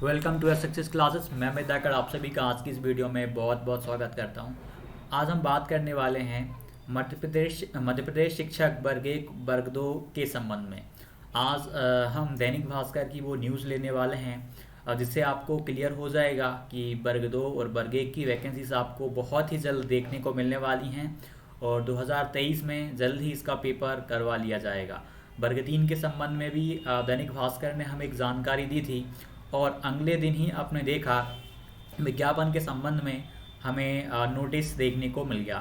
Welcome to success classes. मैं मिताकर आप सभी का आज की इस वीडियो में बहुत बहुत स्वागत करता हूं। आज हम बात करने वाले हैं मध्य प्रदेश शिक्षक वर्ग एक वर्ग दो के संबंध में। आज हम दैनिक भास्कर की वो न्यूज़ लेने वाले हैं जिससे आपको क्लियर हो जाएगा कि वर्ग दो और वर्ग एक की वैकेंसीज आपको बहुत ही जल्द देखने को मिलने वाली हैं और 2023 में जल्द ही इसका पेपर करवा लिया जाएगा। वर्ग तीन के संबंध में भी दैनिक भास्कर ने हमें एक जानकारी दी थी और अगले दिन ही आपने देखा विज्ञापन के संबंध में हमें नोटिस देखने को मिल गया।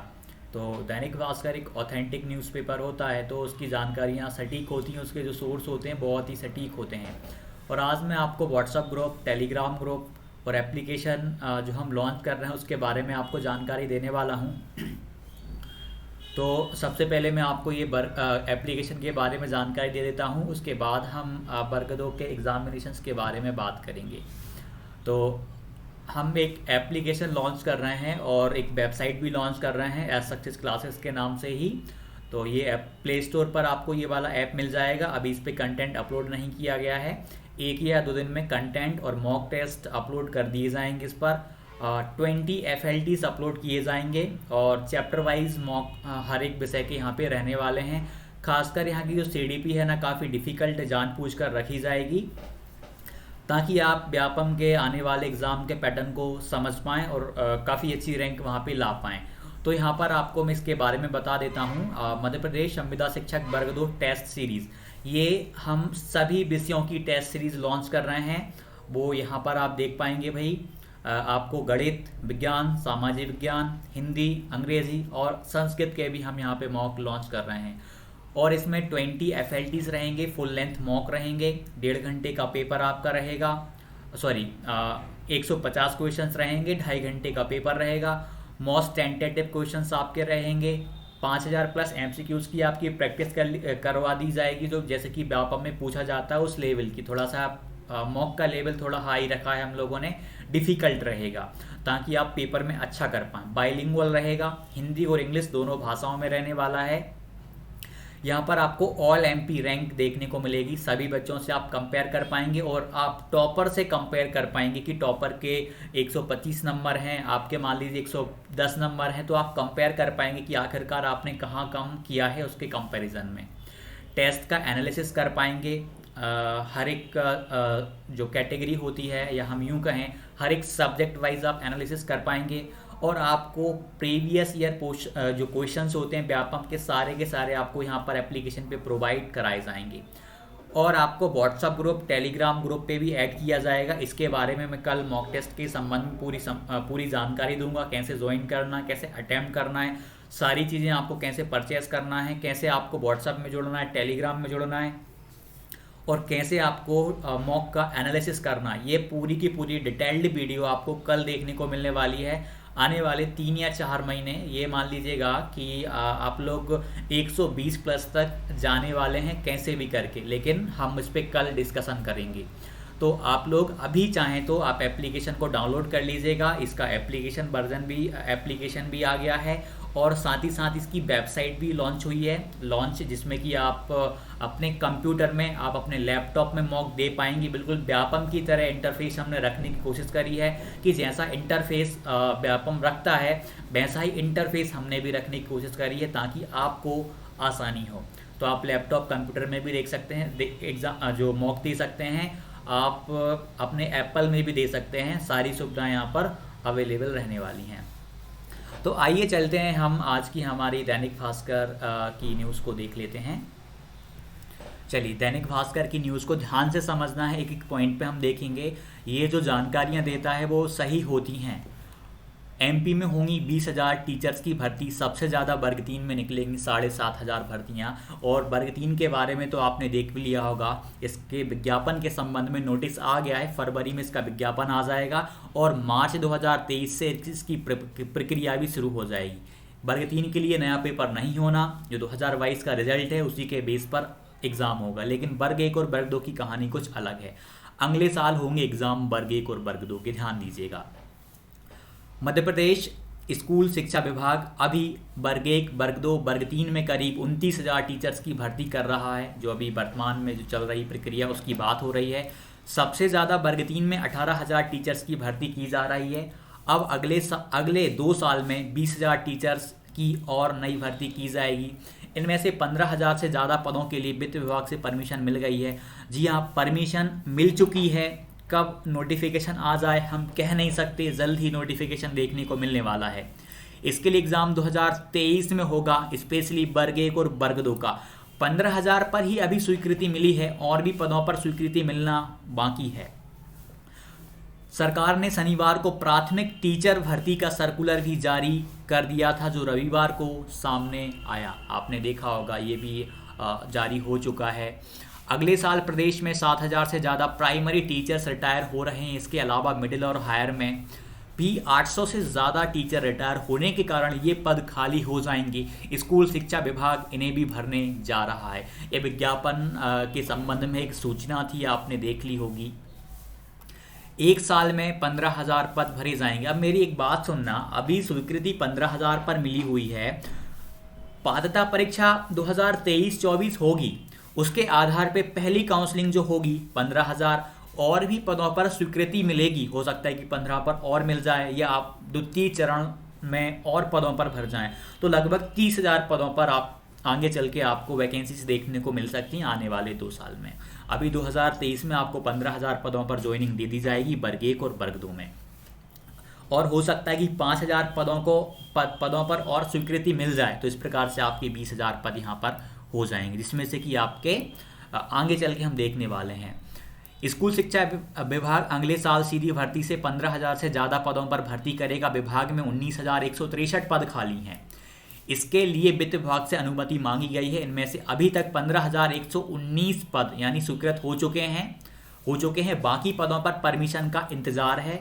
तो दैनिक भास्कर एक ऑथेंटिक न्यूज़पेपर होता है, तो उसकी जानकारियाँ सटीक होती हैं, उसके जो सोर्स होते हैं बहुत ही सटीक होते हैं। और आज मैं आपको व्हाट्सएप ग्रुप, टेलीग्राम ग्रुप और एप्लीकेशन जो हम लॉन्च कर रहे हैं उसके बारे में आपको जानकारी देने वाला हूँ। तो सबसे पहले मैं आपको ये एप्लीकेशन के बारे में जानकारी दे देता हूँ, उसके बाद हम वर्ग दो के एग्जामिनेशंस के बारे में बात करेंगे। तो हम एक एप्लीकेशन लॉन्च कर रहे हैं और एक वेबसाइट भी लॉन्च कर रहे हैं सक्सेस क्लासेस के नाम से ही। तो ये ऐप प्ले स्टोर पर आपको ये वाला ऐप मिल जाएगा। अभी इस पर कंटेंट अपलोड नहीं किया गया है, 1 या 2 दिन में कंटेंट और मॉक टेस्ट अपलोड कर दिए जाएंगे। इस पर 20 FLTs अपलोड किए जाएंगे और चैप्टर वाइज मॉक हर एक विषय के यहाँ पे रहने वाले हैं। खासकर यहाँ की जो CDP है ना, काफ़ी डिफ़िकल्ट जान पूछ कर रखी जाएगी ताकि आप व्यापम के आने वाले एग्ज़ाम के पैटर्न को समझ पाएँ और काफ़ी अच्छी रैंक वहाँ पे ला पाएँ। तो यहाँ पर आपको मैं इसके बारे में बता देता हूँ। मध्य प्रदेश संविदा शिक्षक वर्ग दो टेस्ट सीरीज़, ये हम सभी विषयों की टेस्ट सीरीज़ लॉन्च कर रहे हैं। वो यहाँ पर आप देख पाएंगे भाई, आपको गणित, विज्ञान, सामाजिक विज्ञान, हिंदी, अंग्रेजी और संस्कृत के भी हम यहाँ पे मॉक लॉन्च कर रहे हैं। और इसमें 20 FLTs रहेंगे, फुल लेंथ मॉक रहेंगे, 1.5 घंटे का पेपर आपका रहेगा। 150 क्वेश्चंस रहेंगे, 2.5 घंटे का पेपर रहेगा। मोस्ट टेंटेटिव क्वेश्चंस आपके रहेंगे। 5000 प्लस MCQs की आपकी प्रैक्टिस करवा दी जाएगी, जो जैसे कि व्यापम में पूछा जाता है उस लेवल की। थोड़ा सा मॉक का लेवल थोड़ा हाई रखा है हम लोगों ने, डिफ़िकल्ट रहेगा ताकि आप पेपर में अच्छा कर पाएँ। बाइलिंगुअल रहेगा, हिंदी और इंग्लिश दोनों भाषाओं में रहने वाला है। यहाँ पर आपको ऑल MP रैंक देखने को मिलेगी, सभी बच्चों से आप कंपेयर कर पाएंगे और आप टॉपर से कंपेयर कर पाएंगे कि टॉपर के 125 नंबर हैं, आपके मान लीजिए 110 नंबर हैं, तो आप कंपेयर कर पाएंगे कि आखिरकार आपने कहाँ कम किया है उसके कंपैरिजन में। टेस्ट का एनालिसिस कर पाएंगे, हर एक जो कैटेगरी होती है या हम यूँ कहें हर एक सब्जेक्ट वाइज आप एनालिसिस कर पाएंगे और आपको प्रीवियस ईयर जो क्वेश्चंस होते हैं व्यापम के सारे आपको यहाँ पर एप्लीकेशन पे प्रोवाइड कराए जाएंगे। और आपको व्हाट्सएप ग्रुप, टेलीग्राम ग्रुप पे भी ऐड किया जाएगा। इसके बारे में मैं कल मॉक टेस्ट के संबंध में पूरी जानकारी दूंगा, कैसे ज्वाइन करना है, कैसे अटैम्प्ट करना है, सारी चीज़ें आपको कैसे परचेस करना है, कैसे आपको व्हाट्सएप में जुड़ना है, टेलीग्राम में जुड़ना है और कैसे आपको मॉक का एनालिसिस करना है। ये पूरी की पूरी डिटेल्ड वीडियो आपको कल देखने को मिलने वाली है। आने वाले 3 या 4 महीने ये मान लीजिएगा कि आप लोग 120 प्लस तक जाने वाले हैं कैसे भी करके, लेकिन हम इस पर कल डिस्कशन करेंगे। तो आप लोग अभी चाहें तो आप एप्लीकेशन को डाउनलोड कर लीजिएगा। इसका एप्लीकेशन भी आ गया है और साथ ही साथ इसकी वेबसाइट भी लॉन्च हुई है, जिसमें कि आप अपने कंप्यूटर में, आप अपने लैपटॉप में मॉक दे पाएंगे। बिल्कुल व्यापम की तरह इंटरफेस हमने रखने की कोशिश करी है कि जैसा इंटरफेस व्यापम रखता है वैसा ही इंटरफेस हमने भी रखने की कोशिश करी है ताकि आपको आसानी हो। तो आप लैपटॉप, कंप्यूटर में भी देख सकते हैं, एग्जाम जो मॉक दे सकते हैं, आप अपने एप्पल में भी दे सकते हैं। सारी सुविधाएं यहाँ पर अवेलेबल रहने वाली हैं। तो आइए चलते हैं, हम आज की हमारी दैनिक भास्कर की न्यूज़ को देख लेते हैं। चलिए, दैनिक भास्कर की न्यूज़ को ध्यान से समझना है, एक एक पॉइंट पे हम देखेंगे। ये जो जानकारियाँ देता है वो सही होती हैं। MP में होंगी 20,000 टीचर्स की भर्ती, सबसे ज़्यादा वर्ग 3 में निकलेंगी 7,500 भर्तियाँ। और वर्ग 3 के बारे में तो आपने देख भी लिया होगा, इसके विज्ञापन के संबंध में नोटिस आ गया है। फरवरी में इसका विज्ञापन आ जाएगा और मार्च 2023 से इसकी प्रक्रिया भी शुरू हो जाएगी। वर्ग 3 के लिए नया पेपर नहीं होना, जो 2022 का रिजल्ट है उसी के बेस पर एग्ज़ाम होगा। लेकिन वर्ग 1 और वर्ग 2 की कहानी कुछ अलग है। अगले साल होंगे एग्ज़ाम वर्ग 1 और वर्ग 2 के, ध्यान दीजिएगा। मध्य प्रदेश स्कूल शिक्षा विभाग अभी वर्ग 1, वर्ग 2, वर्ग 3 में करीब 29,000 टीचर्स की भर्ती कर रहा है। जो अभी वर्तमान में जो चल रही प्रक्रिया उसकी बात हो रही है। सबसे ज़्यादा वर्ग 3 में 18,000 टीचर्स की भर्ती की जा रही है। अब अगले 2 साल में 20,000 टीचर्स की और नई भर्ती की जाएगी। इनमें से 15,000 से ज़्यादा पदों के लिए वित्त विभाग से परमिशन मिल गई है। जी हाँ, परमिशन मिल चुकी है। कब नोटिफिकेशन आ जाए हम कह नहीं सकते, जल्द ही नोटिफिकेशन देखने को मिलने वाला है। इसके लिए एग्ज़ाम 2023 में होगा, स्पेशली वर्ग 1 और वर्ग 2 का। 15,000 पर ही अभी स्वीकृति मिली है, और भी पदों पर स्वीकृति मिलना बाकी है। सरकार ने शनिवार को प्राथमिक टीचर भर्ती का सर्कुलर भी जारी कर दिया था, जो रविवार को सामने आया। आपने देखा होगा, ये भी जारी हो चुका है। अगले साल प्रदेश में 7,000 से ज़्यादा प्राइमरी टीचर्स रिटायर हो रहे हैं। इसके अलावा मिडिल और हायर में भी 800 से ज़्यादा टीचर रिटायर होने के कारण ये पद खाली हो जाएंगे। स्कूल शिक्षा विभाग इन्हें भी भरने जा रहा है। ये विज्ञापन के संबंध में एक सूचना थी, आपने देख ली होगी। एक साल में 15,000 पद भरे जाएंगे। अब मेरी एक बात सुनना, अभी स्वीकृति 15,000 पर मिली हुई है। पात्रता परीक्षा 2023-24 होगी, उसके आधार पे पहली काउंसलिंग जो होगी 15,000 और भी पदों पर स्वीकृति मिलेगी। हो सकता है कि 15 पर और मिल जाए, या आप द्वितीय चरण में और पदों पर भर जाएं, तो लगभग 30,000 पदों पर आप आगे चल के आपको वैकेंसीज देखने को मिल सकती हैं आने वाले 2 साल में। अभी 2023 में आपको 15,000 पदों पर ज्वाइनिंग दे दी जाएगी वर्ग 1 और वर्ग 2 में, और हो सकता है कि 5,000 पदों पर और स्वीकृति मिल जाए, तो इस प्रकार से आपके 20,000 पद यहाँ पर हो जाएंगे, जिसमें से कि आपके आगे चल के हम देखने वाले हैं। स्कूल शिक्षा विभाग अगले साल सीधी भर्ती से 15,000 से ज़्यादा पदों पर भर्ती करेगा। विभाग में 19,163 पद खाली हैं। इसके लिए वित्त विभाग से अनुमति मांगी गई है। इनमें से अभी तक 15,119 पद यानी स्वीकृत हो चुके हैं। बाकी पदों पर परमिशन का इंतजार है।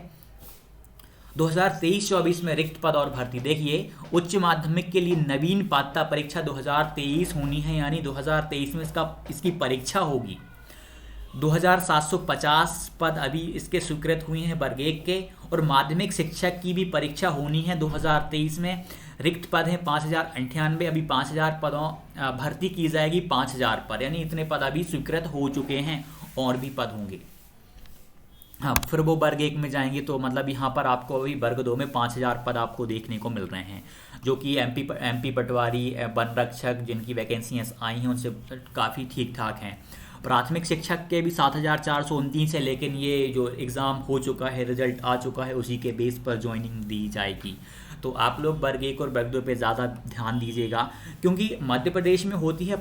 2023-24 में रिक्त पद और भर्ती देखिए, उच्च माध्यमिक के लिए नवीन पात्रता परीक्षा 2023 होनी है, यानी 2023 में इसकी परीक्षा होगी। 2,750 पद अभी इसके स्वीकृत हुए हैं वर्ग 1 के, और माध्यमिक शिक्षक की भी परीक्षा होनी है 2023 में। रिक्त पद हैं 5,098। अभी 5,000 पदों भर्ती की जाएगी 5,000 पर, यानी इतने पद अभी स्वीकृत हो चुके हैं, और भी पद होंगे। हाँ, फिर वो वर्ग 1 में जाएंगे तो मतलब यहाँ पर आपको अभी वर्ग 2 में 5,000 पद आपको देखने को मिल रहे हैं, जो कि एमपी पटवारी, वन रक्षक जिनकी वैकेंसियाँ आई हैं उनसे काफ़ी ठीक ठाक हैं। प्राथमिक शिक्षक के भी 7,429 है, लेकिन ये जो एग्ज़ाम हो चुका है, रिजल्ट आ चुका है, उसी के बेस पर ज्वाइनिंग दी जाएगी। तो आप लोग वर्ग 1 और वर्ग 2 पे ज़्यादा ध्यान दीजिएगा, क्योंकि मध्य प्रदेश में होती है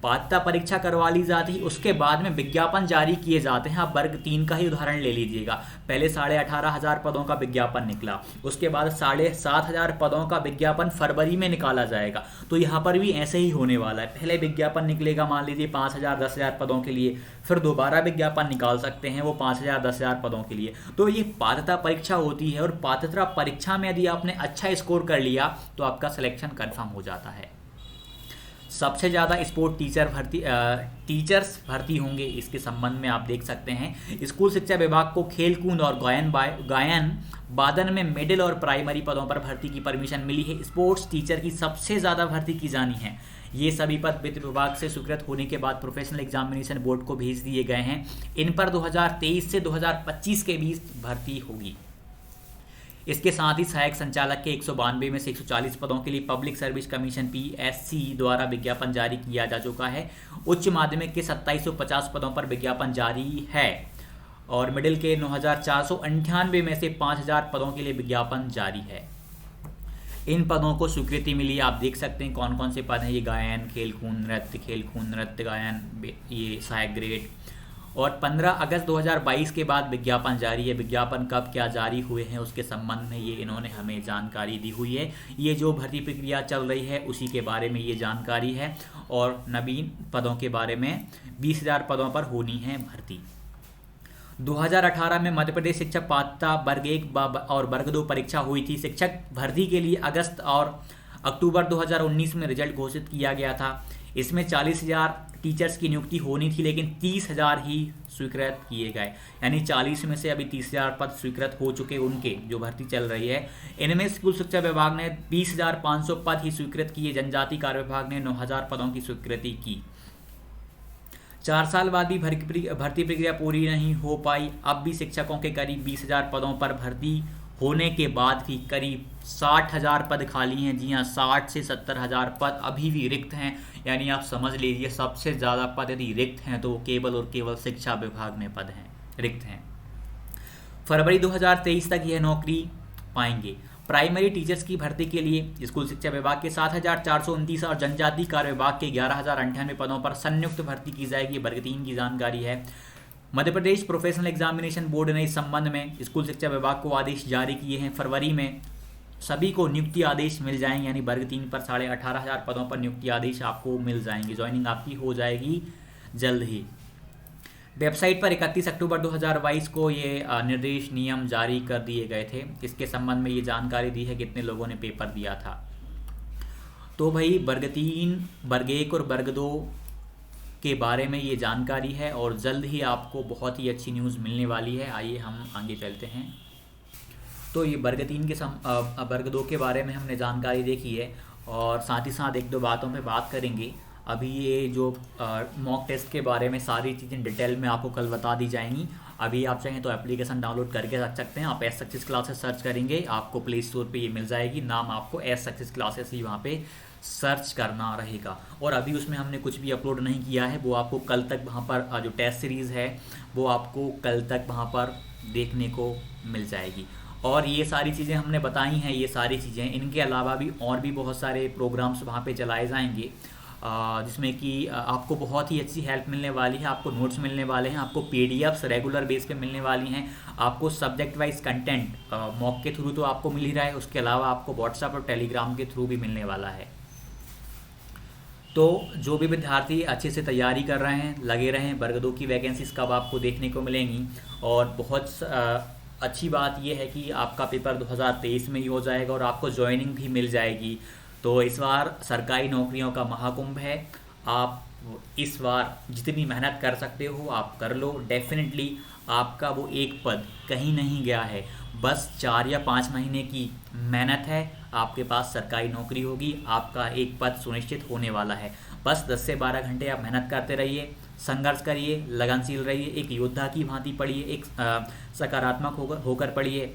पात्रता परीक्षा करवा ली जाती है। उसके बाद में विज्ञापन जारी किए जाते हैं। आप वर्ग 3 का ही उदाहरण ले लीजिएगा। पहले 18,500 पदों का विज्ञापन निकला, उसके बाद 7,500 पदों का विज्ञापन फरवरी में निकाला जाएगा। तो यहाँ पर भी ऐसे ही होने वाला है। पहले विज्ञापन निकलेगा, मान लीजिए 5,000 10,000 पदों के लिए, फिर दोबारा विज्ञापन निकाल सकते हैं वो 5,000 10,000 पदों के लिए। तो ये पात्रता परीक्षा होती है, और पात्रता परीक्षा में यदि आपने अच्छा स्कोर कर लिया तो आपका सिलेक्शन कन्फर्म हो जाता है। सबसे ज़्यादा स्पोर्ट टीचर्स भर्ती होंगे। इसके संबंध में आप देख सकते हैं, स्कूल शिक्षा विभाग को खेल कूद और गायन वादन में मिडिल और प्राइमरी पदों पर भर्ती की परमिशन मिली है। स्पोर्ट्स टीचर की सबसे ज़्यादा भर्ती की जानी है। ये सभी पद वित्त विभाग से स्वीकृत होने के बाद प्रोफेशनल एग्जामिनेशन बोर्ड को भेज दिए गए हैं। इन पर 2023 से 2025 के बीच भर्ती होगी। इसके साथ ही सहायक संचालक के 192 में से 140 पदों के लिए पब्लिक सर्विस कमीशन PSC द्वारा विज्ञापन जारी किया जा चुका है। उच्च माध्यमिक के 2750 पदों पर विज्ञापन जारी है, और मिडिल के 9,498 में से 5,000 पदों के लिए विज्ञापन जारी है। इन पदों को स्वीकृति मिली। आप देख सकते हैं कौन कौन से पद हैं। ये गायन, खेल कूद नृत्य गायन, ये सहायक ग्रेड। और 15 अगस्त 2022 के बाद विज्ञापन जारी है। विज्ञापन कब क्या जारी हुए हैं उसके संबंध में ये इन्होंने हमें जानकारी दी हुई है। ये जो भर्ती प्रक्रिया चल रही है उसी के बारे में ये जानकारी है, और नवीन पदों के बारे में 20,000 पदों पर होनी है भर्ती। 2018 में मध्य प्रदेश शिक्षक पात्रता वर्ग 1 और वर्ग 2 परीक्षा हुई थी। शिक्षक भर्ती के लिए अगस्त और अक्टूबर 2019 में रिजल्ट घोषित किया गया था। इसमें 40,000 टीचर्स की नियुक्ति होनी थी, लेकिन 30,000 ही स्वीकृत किए गए, यानी 40 में से अभी 30,000 पद स्वीकृत हो चुके उनके जो भर्ती चल रही है। इनमें स्कूल शिक्षा विभाग ने 20,500 पद ही स्वीकृत किए। जनजाति कार्य विभाग ने 9,000 पदों की स्वीकृति की। 4 साल बाद भी भर्ती प्रक्रिया पूरी नहीं हो पाई। अब भी शिक्षकों के करीब 20,000 पदों पर भर्ती होने के बाद भी करीब 60,000 पद खाली हैं। जी हाँ, 60 से 70,000 पद अभी भी रिक्त हैं। यानी आप समझ लीजिए सबसे ज़्यादा पद यदि रिक्त हैं तो केवल और केवल शिक्षा विभाग में पद हैं, रिक्त हैं। फरवरी 2023 तक यह नौकरी पाएंगे। प्राइमरी टीचर्स की भर्ती के लिए स्कूल शिक्षा विभाग के 7,429 और जनजातीय कार्य विभाग के 11,098 पदों पर संयुक्त भर्ती की जाएगी। वर्ग 3 की जानकारी है। Madhya Pradesh professional examination board ने इस संबंध में स्कूल शिक्षा विभाग को आदेश जारी किए हैं। फरवरी में सभी को नियुक्ति आदेश मिल जाएंगे, यानी वर्ग 3 पर 18,500 पदों पर नियुक्ति आदेश आपको मिल जाएंगे। ज्वाइनिंग आपकी हो जाएगी जल्द ही। वेबसाइट पर 31 अक्टूबर 2022 को ये निर्देश नियम जारी कर दिए गए थे। इसके संबंध में ये जानकारी दी है कितने लोगों ने पेपर दिया था। तो भाई वर्ग 3, वर्ग 1 और वर्ग 2 के बारे में ये जानकारी है और जल्द ही आपको बहुत ही अच्छी न्यूज़ मिलने वाली है। आइए हम आगे चलते हैं। तो ये वर्ग 3 के वर्ग 2 के बारे में हमने जानकारी देखी है और साथ ही साथ 1-2 बातों पे बात करेंगे। अभी ये जो मॉक टेस्ट के बारे में सारी चीज़ें डिटेल में आपको कल बता दी जाएंगी। अभी आप चाहें तो एप्लीकेशन डाउनलोड करके रख सकते हैं। आप एस सक्सेस क्लासेस सर्च करेंगे, आपको प्ले स्टोर पे ये मिल जाएगी। नाम आपको एस सक्सेस क्लासेस ही वहाँ पे सर्च करना रहेगा। और अभी उसमें हमने कुछ भी अपलोड नहीं किया है, वो आपको कल तक वहाँ पर जो टेस्ट सीरीज़ है वो आपको कल तक वहाँ पर देखने को मिल जाएगी। और ये सारी चीज़ें हमने बताई हैं, ये सारी चीज़ें, इनके अलावा भी और भी बहुत सारे प्रोग्राम्स वहाँ पे चलाए जाएंगे जिसमें कि आपको बहुत ही अच्छी हेल्प मिलने वाली है। आपको नोट्स मिलने वाले हैं, आपको पीडीएफ्स रेगुलर बेस पे मिलने वाली हैं, आपको सब्जेक्ट वाइज कंटेंट मॉक के थ्रू तो आपको मिल ही रहा है, उसके अलावा आपको व्हाट्सएप और टेलीग्राम के थ्रू भी मिलने वाला है। तो जो भी विद्यार्थी अच्छे से तैयारी कर रहे हैं लगे रहें। वर्ग 2 की वैकेंसीज कब आपको देखने को मिलेंगी। और बहुत अच्छी बात यह है कि आपका पेपर 2023 में ही हो जाएगा और आपको ज्वाइनिंग भी मिल जाएगी। तो इस बार सरकारी नौकरियों का महाकुंभ है। आप इस बार जितनी मेहनत कर सकते हो आप कर लो। डेफिनेटली आपका वो एक पद कहीं नहीं गया है। बस 4 या 5 महीने की मेहनत है, आपके पास सरकारी नौकरी होगी, आपका एक पद सुनिश्चित होने वाला है। बस 10 से 12 घंटे आप मेहनत करते रहिए, संघर्ष करिए, लगनशील रहिए, एक योद्धा की भांति पढ़िए, एक सकारात्मक होकर पढ़िए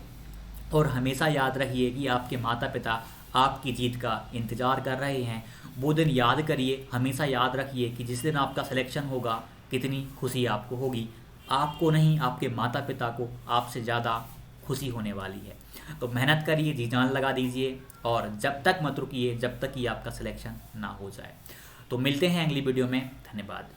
और हमेशा याद रखिए कि आपके माता पिता आपकी जीत का इंतज़ार कर रहे हैं। वो दिन याद करिए, हमेशा याद रखिए कि जिस दिन आपका सिलेक्शन होगा कितनी खुशी आपको होगी। आपको नहीं, आपके माता पिता को आपसे ज़्यादा खुशी होने वाली है। तो मेहनत करिए, जी जान लगा दीजिए और जब तक मत रुकिए जब तक कि आपका सिलेक्शन ना हो जाए। तो मिलते हैं अगली वीडियो में। धन्यवाद।